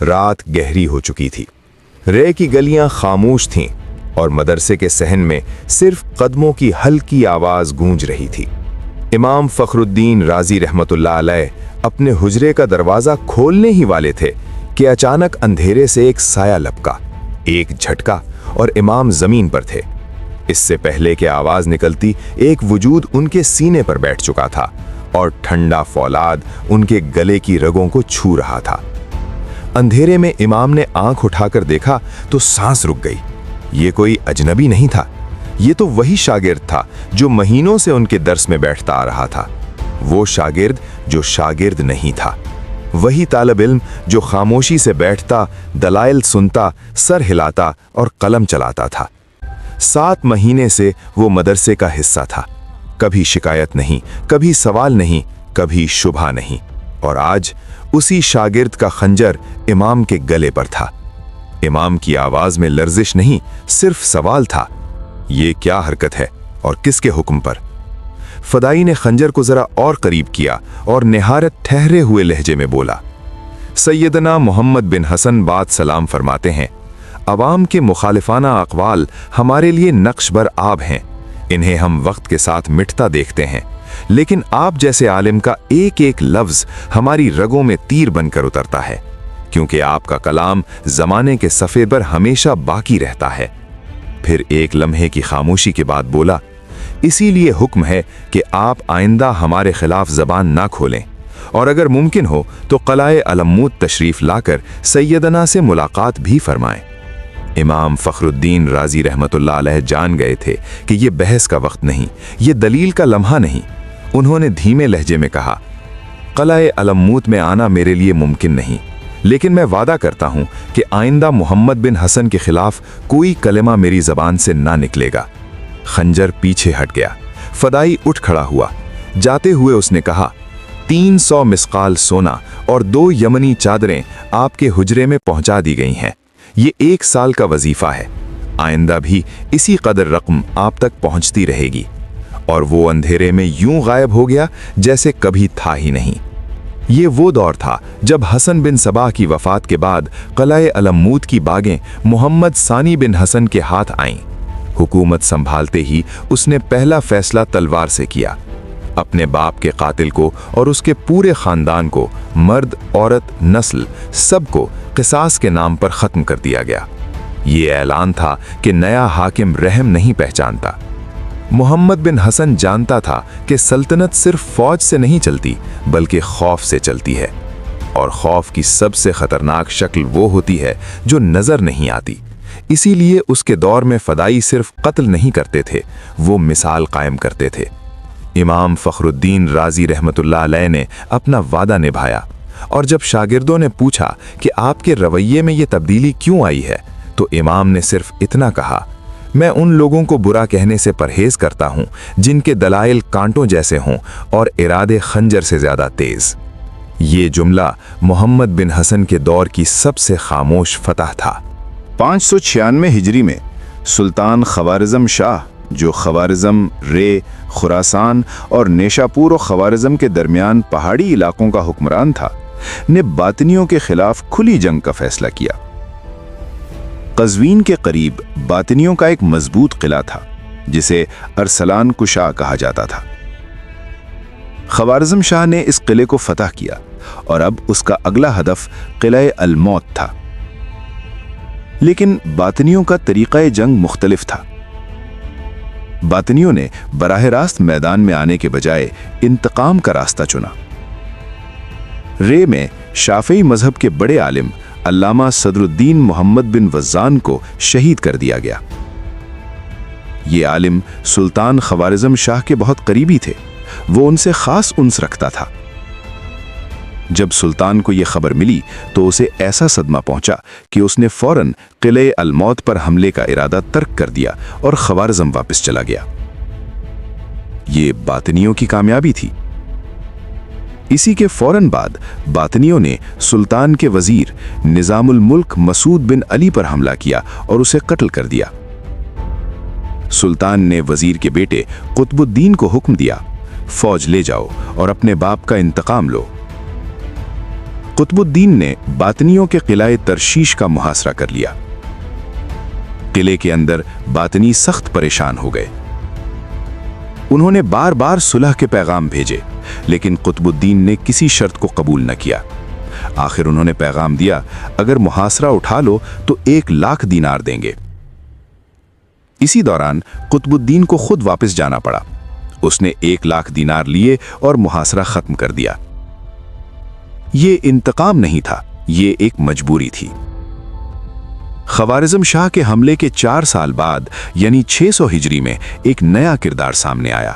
رات گہری ہو چکی تھی۔ رے کی گلیاں خاموش تھیں اور مدرسے کے صحن میں صرف قدموں کی ہلکی آواز گونج رہی تھی۔ امام فخر الدین رازی رحمت اللہ علیہ اپنے حجرے کا دروازہ کھولنے ہی والے تھے کہ اچانک اندھیرے سے ایک سایہ لپکا، ایک جھٹکا، اور امام زمین پر تھے۔ اس سے پہلے کہ آواز نکلتی، ایک وجود ان کے سینے پر بیٹھ چکا تھا اور ٹھنڈا فولاد ان کے گلے کی رگوں کو چھو رہا تھا۔ اندھیرے میں امام نے آنکھ اٹھا کر دیکھا تو سانس رک گئی۔ یہ کوئی اجنبی نہیں تھا، یہ تو وہی شاگرد تھا جو مہینوں سے ان کے درس میں بیٹھتا آ رہا تھا، وہ شاگرد جو شاگرد نہیں تھا، وہی طالب علم جو خاموشی سے بیٹھتا، دلائل سنتا، سر ہلاتا اور قلم چلاتا تھا۔ 7 مہینے سے وہ مدرسے کا حصہ تھا، کبھی شکایت نہیں، کبھی سوال نہیں، کبھی شبہ نہیں، اور آج اسی شاگرد کا خنجر امام کے گلے پر تھا۔ امام کی آواز میں لرزش نہیں، صرف سوال تھا، یہ کیا حرکت ہے اور کس کے حکم پر؟ فدائی نے خنجر کو ذرا اور قریب کیا اور نہایت ٹھہرے ہوئے لہجے میں بولا، سیدنا محمد بن حسن بات سلام فرماتے ہیں، عوام کے مخالفانہ اقوال ہمارے لیے نقش بر آب ہیں، انہیں ہم وقت کے ساتھ مٹتا دیکھتے ہیں، لیکن آپ جیسے عالم کا ایک ایک لفظ ہماری رگوں میں تیر بن کر اترتا ہے، کیونکہ آپ کا کلام زمانے کے صفحے پر ہمیشہ باقی رہتا ہے۔ پھر ایک لمحے کی خاموشی کے بعد بولا، اسی لیے حکم ہے کہ آپ آئندہ ہمارے خلاف زبان نہ کھولیں، اور اگر ممکن ہو تو قلعہ علموت تشریف لا کر سیدنا سے ملاقات بھی فرمائیں۔ امام فخر الدین رازی رحمت اللہ علیہ جان گئے تھے کہ یہ بحث کا وقت نہیں، یہ دلیل کا لمحہ نہیں۔ انہوں نے دھیمے لہجے میں کہا، قلعہ علموت میں آنا میرے لیے ممکن نہیں، لیکن میں وعدہ کرتا ہوں کہ آئندہ محمد بن حسن کے خلاف کوئی کلمہ میری زبان سے نہ نکلے گا۔ خنجر پیچھے ہٹ گیا، فدائی اٹھ کھڑا ہوا، جاتے ہوئے اس نے کہا، 300 مسقال سونا اور 2 یمنی چادریں آپ کے حجرے میں پہنچا دی گئی ہیں، یہ 1 سال کا وظیفہ ہے، آئندہ بھی اسی قدر رقم آپ تک پہنچتی رہے گی۔ اور وہ اندھیرے میں یوں غائب ہو گیا جیسے کبھی تھا ہی نہیں۔ یہ وہ دور تھا جب حسن بن صباح کی وفات کے بعد قلعہ علموت کی باغیں محمد ثانی بن حسن کے ہاتھ آئیں۔ حکومت سنبھالتے ہی اس نے پہلا فیصلہ تلوار سے کیا، اپنے باپ کے قاتل کو اور اس کے پورے خاندان کو، مرد، عورت، نسل، سب کو قصاص کے نام پر ختم کر دیا گیا۔ یہ اعلان تھا کہ نیا حاکم رحم نہیں پہچانتا۔ محمد بن حسن جانتا تھا کہ سلطنت صرف فوج سے نہیں چلتی بلکہ خوف سے چلتی ہے، اور خوف کی سب سے خطرناک شکل وہ ہوتی ہے جو نظر نہیں آتی۔ اسی لیے اس کے دور میں فدائی صرف قتل نہیں کرتے تھے، وہ مثال قائم کرتے تھے۔ امام فخر الدین رازی رحمت اللہ علیہ نے اپنا وعدہ نبھایا، اور جب شاگردوں نے پوچھا کہ آپ کے رویے میں یہ تبدیلی کیوں آئی ہے تو امام نے صرف اتنا کہا، میں ان لوگوں کو برا کہنے سے پرہیز کرتا ہوں جن کے دلائل کانٹوں جیسے ہوں اور ارادے خنجر سے زیادہ تیز۔ یہ جملہ محمد بن حسن کے دور کی سب سے خاموش فتح تھا۔ 596 ہجری میں سلطان خوارزم شاہ، جو خوارزم، رے، خراسان اور نیشاپور و خوارزم کے درمیان پہاڑی علاقوں کا حکمران تھا، نے باطنیوں کے خلاف کھلی جنگ کا فیصلہ کیا۔ قزوین کے قریب باطنیوں کا ایک مضبوط قلعہ تھا جسے ارسلان کشا کہا جاتا تھا۔ خوارزم شاہ نے اس قلعے کو فتح کیا اور اب اس کا اگلا ہدف قلعہ الموت تھا، لیکن باطنیوں کا طریقہ جنگ مختلف تھا۔ باطنیوں نے براہ راست میدان میں آنے کے بجائے انتقام کا راستہ چنا۔ رے میں شافعی مذہب کے بڑے عالم علامہ صدر الدین محمد بن وزان کو شہید کر دیا گیا۔ یہ عالم سلطان خوارزم شاہ کے بہت قریبی تھے، وہ ان سے خاص انس رکھتا تھا۔ جب سلطان کو یہ خبر ملی تو اسے ایسا صدمہ پہنچا کہ اس نے فوراً قلعہ الموت پر حملے کا ارادہ ترک کر دیا اور خوارزم واپس چلا گیا۔ یہ باطنیوں کی کامیابی تھی۔ اسی کے فوراً بعد باطنیوں نے سلطان کے وزیر نظام الملک مسعود بن علی پر حملہ کیا اور اسے قتل کر دیا۔ سلطان نے وزیر کے بیٹے قطب الدین کو حکم دیا، فوج لے جاؤ اور اپنے باپ کا انتقام لو۔ قطب الدین نے باطنیوں کے قلعہ ترشیش کا محاصرہ کر لیا۔ قلعے کے اندر باطنی سخت پریشان ہو گئے۔ انہوں نے بار بار صلح کے پیغام بھیجے، لیکن قطب الدین نے کسی شرط کو قبول نہ کیا۔ آخر انہوں نے پیغام دیا، اگر محاصرہ اٹھا لو تو 1,00,000 دینار دیں گے۔ اسی دوران قطب الدین کو خود واپس جانا پڑا۔ اس نے 1,00,000 دینار لیے اور محاصرہ ختم کر دیا۔ یہ انتقام نہیں تھا، یہ ایک مجبوری تھی۔ خوارزم شاہ کے حملے کے 4 سال بعد یعنی 600 ہجری میں ایک نیا کردار سامنے آیا۔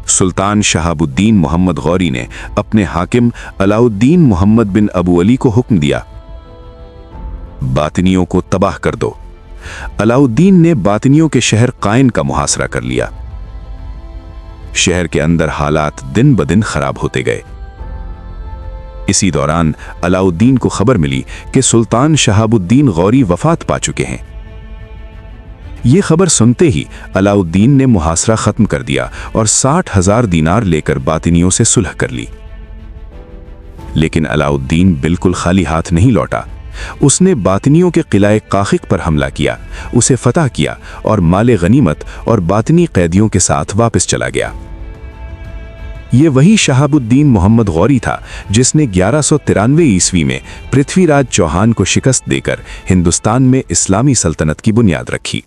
سلطان شہاب الدین محمد غوری نے اپنے حاکم علاء الدین محمد بن ابو علی کو حکم دیا، باطنیوں کو تباہ کر دو۔ علاء الدین نے باطنیوں کے شہر قائن کا محاصرہ کر لیا۔ شہر کے اندر حالات دن بدن خراب ہوتے گئے۔ اسی دوران علاء الدین کو خبر ملی کہ سلطان شہاب الدین غوری وفات پا چکے ہیں۔ یہ خبر سنتے ہی علاء الدین نے محاصرہ ختم کر دیا اور 60,000 دینار لے کر باطنیوں سے صلح کر لی۔ لیکن علاء الدین بالکل خالی ہاتھ نہیں لوٹا۔ اس نے باطنیوں کے قلعہ قاقق پر حملہ کیا، اسے فتح کیا اور مال غنیمت اور باطنی قیدیوں کے ساتھ واپس چلا گیا۔ یہ وہی شہاب الدین محمد غوری تھا جس نے 1193 عیسوی میں پرتھوی راج چوہان کو شکست دے کر ہندوستان میں اسلامی سلطنت کی بنیاد رکھی۔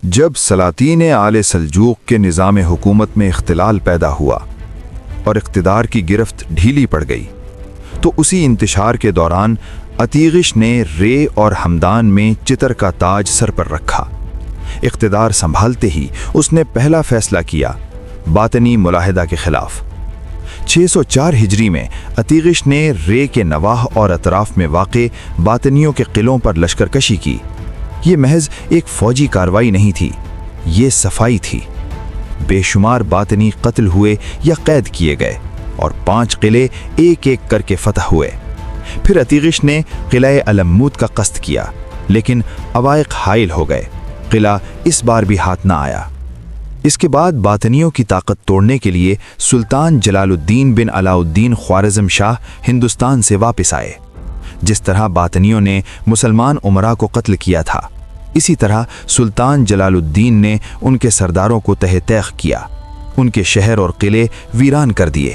جب سلاطین آل سلجوق کے نظام حکومت میں اختلال پیدا ہوا اور اقتدار کی گرفت ڈھیلی پڑ گئی، تو اسی انتشار کے دوران اتیغش نے رے اور ہمدان میں چتر کا تاج سر پر رکھا۔ اقتدار سنبھالتے ہی اس نے پہلا فیصلہ کیا باطنی ملاحدہ کے خلاف۔ 604 ہجری میں اتیغش نے رے کے نواح اور اطراف میں واقع باطنیوں کے قلعوں پر لشکر کشی کی۔ یہ محض ایک فوجی کارروائی نہیں تھی، یہ صفائی تھی۔ بے شمار باطنی قتل ہوئے یا قید کیے گئے اور 5 قلعے ایک ایک کر کے فتح ہوئے۔ پھر اتیغش نے قلعہ علموت کا قصد کیا، لیکن عوائق حائل ہو گئے، قلعہ اس بار بھی ہاتھ نہ آیا۔ اس کے بعد باطنیوں کی طاقت توڑنے کے لیے سلطان جلال الدین بن علاء الدین خوارزم شاہ ہندوستان سے واپس آئے۔ جس طرح باطنیوں نے مسلمان امراء کو قتل کیا تھا، اسی طرح سلطان جلال الدین نے ان کے سرداروں کو تہہ تیغ کیا، ان کے شہر اور قلعے ویران کر دیے۔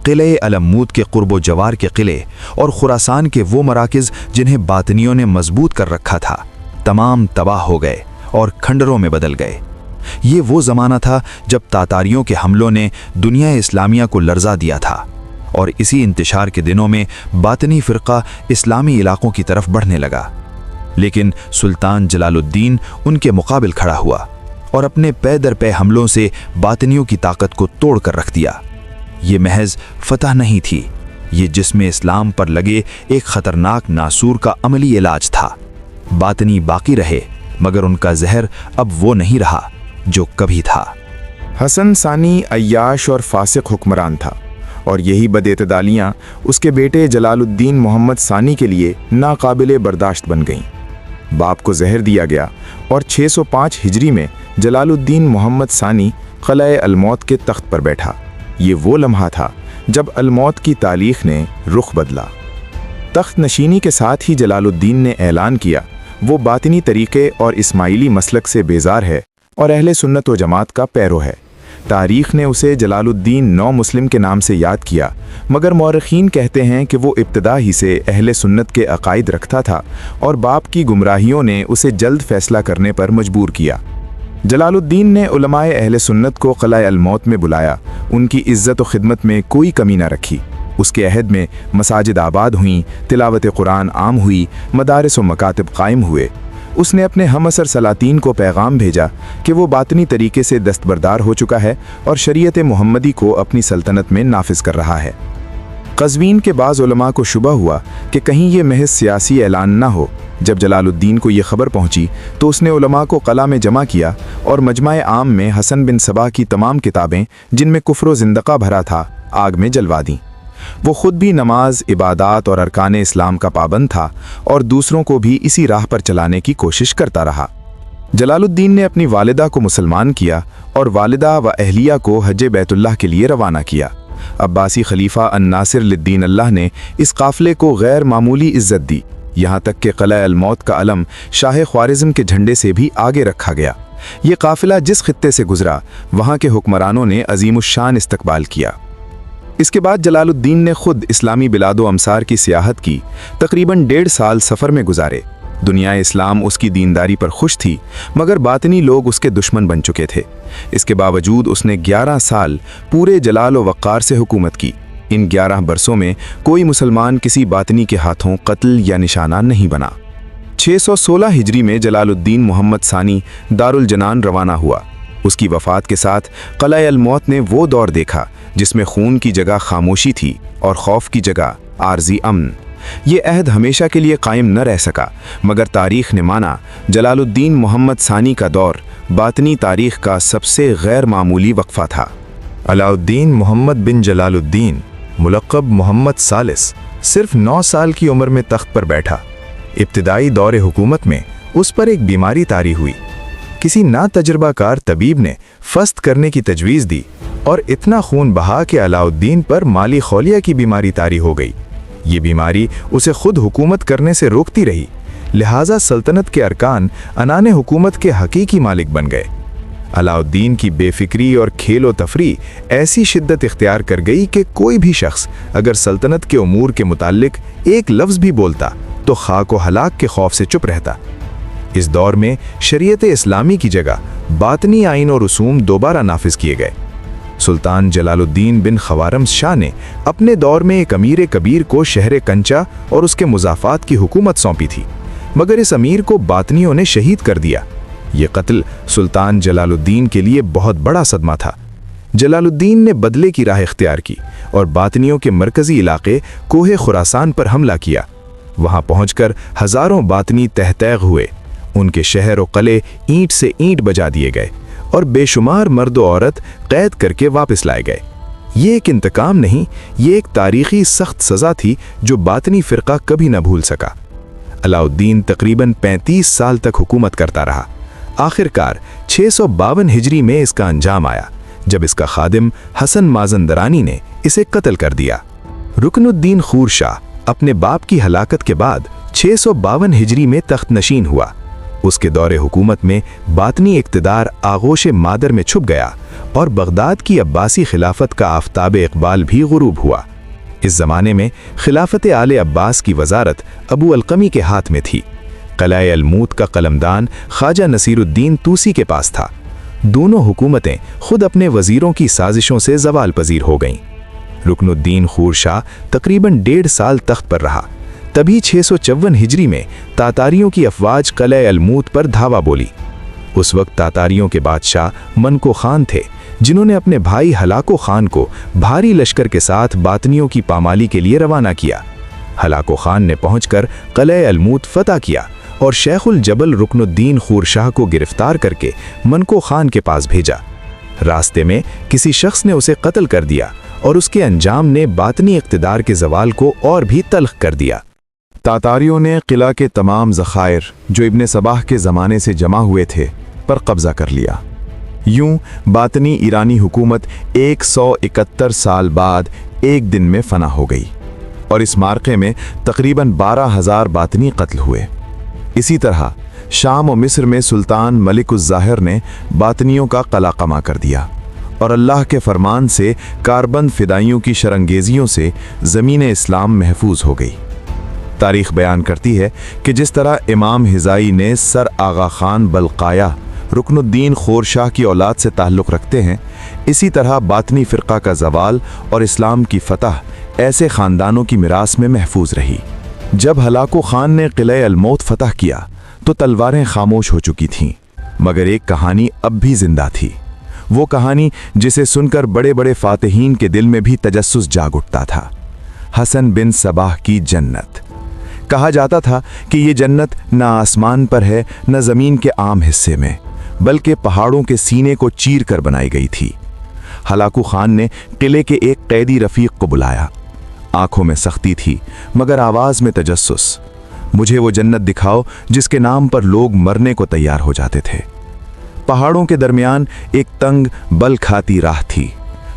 قلعہ علموت کے قرب و جوار کے قلعے اور خراسان کے وہ مراکز جنہیں باطنیوں نے مضبوط کر رکھا تھا، تمام تباہ ہو گئے اور کھنڈروں میں بدل گئے۔ یہ وہ زمانہ تھا جب تاتاریوں کے حملوں نے دنیا اسلامیہ کو لرزا دیا تھا، اور اسی انتشار کے دنوں میں باطنی فرقہ اسلامی علاقوں کی طرف بڑھنے لگا۔ لیکن سلطان جلال الدین ان کے مقابل کھڑا ہوا اور اپنے پے در پے حملوں سے باطنیوں کی طاقت کو توڑ کر رکھ دیا۔ یہ محض فتح نہیں تھی، یہ جسم اسلام پر لگے ایک خطرناک ناسور کا عملی علاج تھا۔ باطنی باقی رہے، مگر ان کا زہر اب وہ نہیں رہا جو کبھی تھا۔ حسن ثانی عیاش اور فاسق حکمران تھا، اور یہی بد اعتدالیاں اس کے بیٹے جلال الدین محمد ثانی کے لیے ناقابل برداشت بن گئیں۔ باپ کو زہر دیا گیا اور 605 ہجری میں جلال الدین محمد ثانی قلعہ الموت کے تخت پر بیٹھا۔ یہ وہ لمحہ تھا جب الموت کی تاریخ نے رخ بدلا۔ تخت نشینی کے ساتھ ہی جلال الدین نے اعلان کیا وہ باطنی طریقے اور اسماعیلی مسلک سے بیزار ہے اور اہل سنت و جماعت کا پیرو ہے۔ تاریخ نے اسے جلال الدین نو مسلم کے نام سے یاد کیا، مگر مورخین کہتے ہیں کہ وہ ابتدا ہی سے اہل سنت کے عقائد رکھتا تھا اور باپ کی گمراہیوں نے اسے جلد فیصلہ کرنے پر مجبور کیا۔ جلال الدین نے علماء اہل سنت کو قلعہ الموت میں بلایا، ان کی عزت و خدمت میں کوئی کمی نہ رکھی۔ اس کے عہد میں مساجد آباد ہوئیں، تلاوت قرآن عام ہوئی، مدارس و مکاتب قائم ہوئے۔ اس نے اپنے ہم عصر سلاطین کو پیغام بھیجا کہ وہ باطنی طریقے سے دستبردار ہو چکا ہے اور شریعت محمدی کو اپنی سلطنت میں نافذ کر رہا ہے۔ قزوین کے بعض علماء کو شبہ ہوا کہ کہیں یہ محض سیاسی اعلان نہ ہو۔ جب جلال الدین کو یہ خبر پہنچی تو اس نے علماء کو قلعہ میں جمع کیا اور مجمع عام میں حسن بن صبا کی تمام کتابیں جن میں کفر و زندقہ بھرا تھا آگ میں جلوا دیں۔ وہ خود بھی نماز، عبادات اور ارکان اسلام کا پابند تھا اور دوسروں کو بھی اسی راہ پر چلانے کی کوشش کرتا رہا۔ جلال الدین نے اپنی والدہ کو مسلمان کیا اور والدہ و اہلیہ کو حج بیت اللہ کے لیے روانہ کیا۔ عباسی خلیفہ الناصر للدین اللہ نے اس قافلے کو غیر معمولی عزت دی، یہاں تک کہ قلعہ الموت کا علم شاہ خوارزم کے جھنڈے سے بھی آگے رکھا گیا۔ یہ قافلہ جس خطے سے گزرا وہاں کے حکمرانوں نے عظیم الشان استقبال کیا۔ اس کے بعد جلال الدین نے خود اسلامی بلاد و امصار کی سیاحت کی، تقریباً 1.5 سال سفر میں گزارے۔ دنیا اسلام اس کی دینداری پر خوش تھی، مگر باطنی لوگ اس کے دشمن بن چکے تھے۔ اس کے باوجود اس نے 11 سال پورے جلال و وقار سے حکومت کی۔ ان 11 برسوں میں کوئی مسلمان کسی باطنی کے ہاتھوں قتل یا نشانہ نہیں بنا۔ 616 ہجری میں جلال الدین محمد ثانی دارالجنان روانہ ہوا۔ اس کی وفات کے ساتھ قلعہ الموت نے وہ دور دیکھا جس میں خون کی جگہ خاموشی تھی اور خوف کی جگہ عارضی امن۔ یہ عہد ہمیشہ کے لیے قائم نہ رہ سکا، مگر تاریخ نے مانا جلال الدین محمد ثانی کا دور باطنی تاریخ کا سب سے غیر معمولی وقفہ تھا۔ علاء الدین محمد بن جلال الدین ملقب محمد ثالث صرف 9 سال کی عمر میں تخت پر بیٹھا۔ ابتدائی دور حکومت میں اس پر ایک بیماری طاری ہوئی۔ کسی ناتجربہ کار طبیب نے فست کرنے کی تجویز دی اور اتنا خون بہا کہ علاء الدین پر مالی خولیہ کی بیماری طاری ہو گئی۔ یہ بیماری اسے خود حکومت کرنے سے روکتی رہی، لہٰذا سلطنت کے ارکان انان حکومت کے حقیقی مالک بن گئے۔ علاء الدین کی بے فکری اور کھیل و تفریح ایسی شدت اختیار کر گئی کہ کوئی بھی شخص اگر سلطنت کے امور کے متعلق ایک لفظ بھی بولتا تو خاک و ہلاک کے خوف سے چپ رہتا۔ اس دور میں شریعت اسلامی کی جگہ باطنی آئین و رسوم دوبارہ نافذ کیے گئے۔ سلطان جلال الدین بن خوارزم شاہ نے اپنے دور میں ایک امیر کبیر کو شہر کنچا اور اس کے مضافات کی حکومت سونپی تھی، مگر اس امیر کو باطنیوں نے شہید کر دیا۔ یہ قتل سلطان جلال الدین کے لیے بہت بڑا صدمہ تھا۔ جلال الدین نے بدلے کی راہ اختیار کی اور باطنیوں کے مرکزی علاقے کوہ خراسان پر حملہ کیا۔ وہاں پہنچ کر ہزاروں باطنی تہ تیغ ہوئے، ان کے شہر و قلعے اینٹ سے اینٹ بجا دیے گئے اور بے شمار مرد و عورت قید کر کے واپس لائے گئے۔ یہ ایک انتقام نہیں، یہ ایک تاریخی سخت سزا تھی جو باطنی فرقہ کبھی نہ بھول سکا۔ علاء الدین تقریباً 35 سال تک حکومت کرتا رہا۔ آخر کار 652 ہجری میں اس کا انجام آیا جب اس کا خادم حسن مازندرانی نے اسے قتل کر دیا۔ رکن الدین خور شاہ اپنے باپ کی ہلاکت کے بعد 652 ہجری میں تخت نشین ہوا۔ اس کے دور حکومت میں باطنی اقتدار آغوش مادر میں چھپ گیا اور بغداد کی عباسی خلافت کا آفتاب اقبال بھی غروب ہوا۔ اس زمانے میں خلافت آل عباس کی وزارت ابو القمی کے ہاتھ میں تھی۔ قلعہ الموت کا قلمدان خواجہ نصیر الدین طوسی کے پاس تھا۔ دونوں حکومتیں خود اپنے وزیروں کی سازشوں سے زوال پذیر ہو گئیں۔ رکن الدین خور شاہ تقریباً 1.5 سال تخت پر رہا۔ تبھی 654 ہجری میں تاتاریوں کی افواج قلعہ الموت پر دھاوا بولی۔ اس وقت تاتاریوں کے بادشاہ منکو خان تھے، جنہوں نے اپنے بھائی ہلاکو خان کو بھاری لشکر کے ساتھ باطنیوں کی پامالی کے لیے روانہ کیا۔ ہلاکو خان نے پہنچ کر قلعہ الموت فتح کیا اور شیخ الجبل رکن الدین خور شاہ کو گرفتار کر کے منکو خان کے پاس بھیجا۔ راستے میں کسی شخص نے اسے قتل کر دیا اور اس کے انجام نے باطنی اقتدار کے زوال کو اور بھی تلخ کر دیا۔ تاتاریوں نے قلعہ کے تمام ذخائر جو ابن صباح کے زمانے سے جمع ہوئے تھے پر قبضہ کر لیا۔ یوں باطنی ایرانی حکومت 171 سال بعد ایک دن میں فنا ہو گئی اور اس معرکے میں تقریباً 12,000 باطنی قتل ہوئے۔ اسی طرح شام و مصر میں سلطان ملک الظاہر نے باطنیوں کا قلع قمع کر دیا اور اللہ کے فرمان سے کاربند فدائیوں کی شرنگیزیوں سے زمین اسلام محفوظ ہو گئی۔ تاریخ بیان کرتی ہے کہ جس طرح امام ہزائی نے سر آغا خان بلقایا رکن الدین خور شاہ کی اولاد سے تعلق رکھتے ہیں، اسی طرح باطنی فرقہ کا زوال اور اسلام کی فتح ایسے خاندانوں کی میراث میں محفوظ رہی۔ جب ہلاکو خان نے قلعہ الموت فتح کیا تو تلواریں خاموش ہو چکی تھیں، مگر ایک کہانی اب بھی زندہ تھی، وہ کہانی جسے سن کر بڑے بڑے فاتحین کے دل میں بھی تجسس جاگ اٹھتا تھا۔ حسن بن صباح کی جنت۔ کہا جاتا تھا کہ یہ جنت نہ آسمان پر ہے نہ زمین کے عام حصے میں، بلکہ پہاڑوں کے سینے کو چیر کر بنائی گئی تھی۔ ہلاکو خان نے قلعے کے ایک قیدی رفیق کو بلایا۔ آنکھوں میں سختی تھی مگر آواز میں تجسس۔ مجھے وہ جنت دکھاؤ جس کے نام پر لوگ مرنے کو تیار ہو جاتے تھے۔ پہاڑوں کے درمیان ایک تنگ بل کھاتی راہ تھی۔